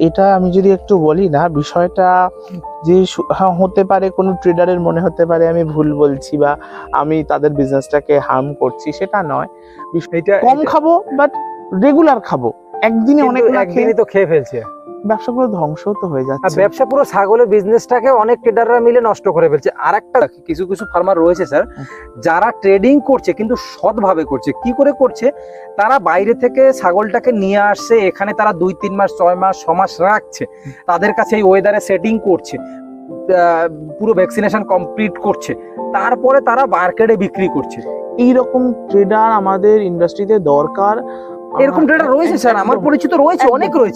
এটা আমি যদি একটু বলি না, বিষয়টা যে হ্যাঁ হতে পারে কোনো ট্রেডারের মনে হতে পারে আমি ভুল বলছি বা আমি তাদের বিজনেসটাকে হার্ম করছি, সেটা নয়। এটা কম খাবো বাট রেগুলার খাবো, একদিনে অনেক না খেয়ে একদিনই তো খেয়ে ফেলছে। ব্যবসাগুলো ধ্বংস তো হয়ে আর যাচ্ছে। ব্যবসা পুরো ছাগলের বিজনেসটাকে অনেক ট্রেডাররা মিলে নষ্ট করে ফেলছে। আর একটা কিছু কিছু ফার্মার রয়েছে স্যার, যারা ট্রেডিং করছে কিন্তু সৎভাবে করছে। কি করে করছে? তারা বাইরে থেকে ছাগলটাকে নিয়ে আসছে, এখানে তারা 2-3 মাস 6 মাস 6 মাস রাখছে, তাদের কাছে এই ওয়েদারে সেটিং করছে, পুরো ভ্যাকসিনেশন কমপ্লিট করছে, তারপরে তারা মার্কেটে বিক্রি করছে। এইরকম ট্রেডার আমাদের ইন্ডাস্ট্রিতে দরকার। এরকম ট্রেডার রয়েছে স্যার, আমার পরিচিত রয়েছে, অনেক রয়েছে।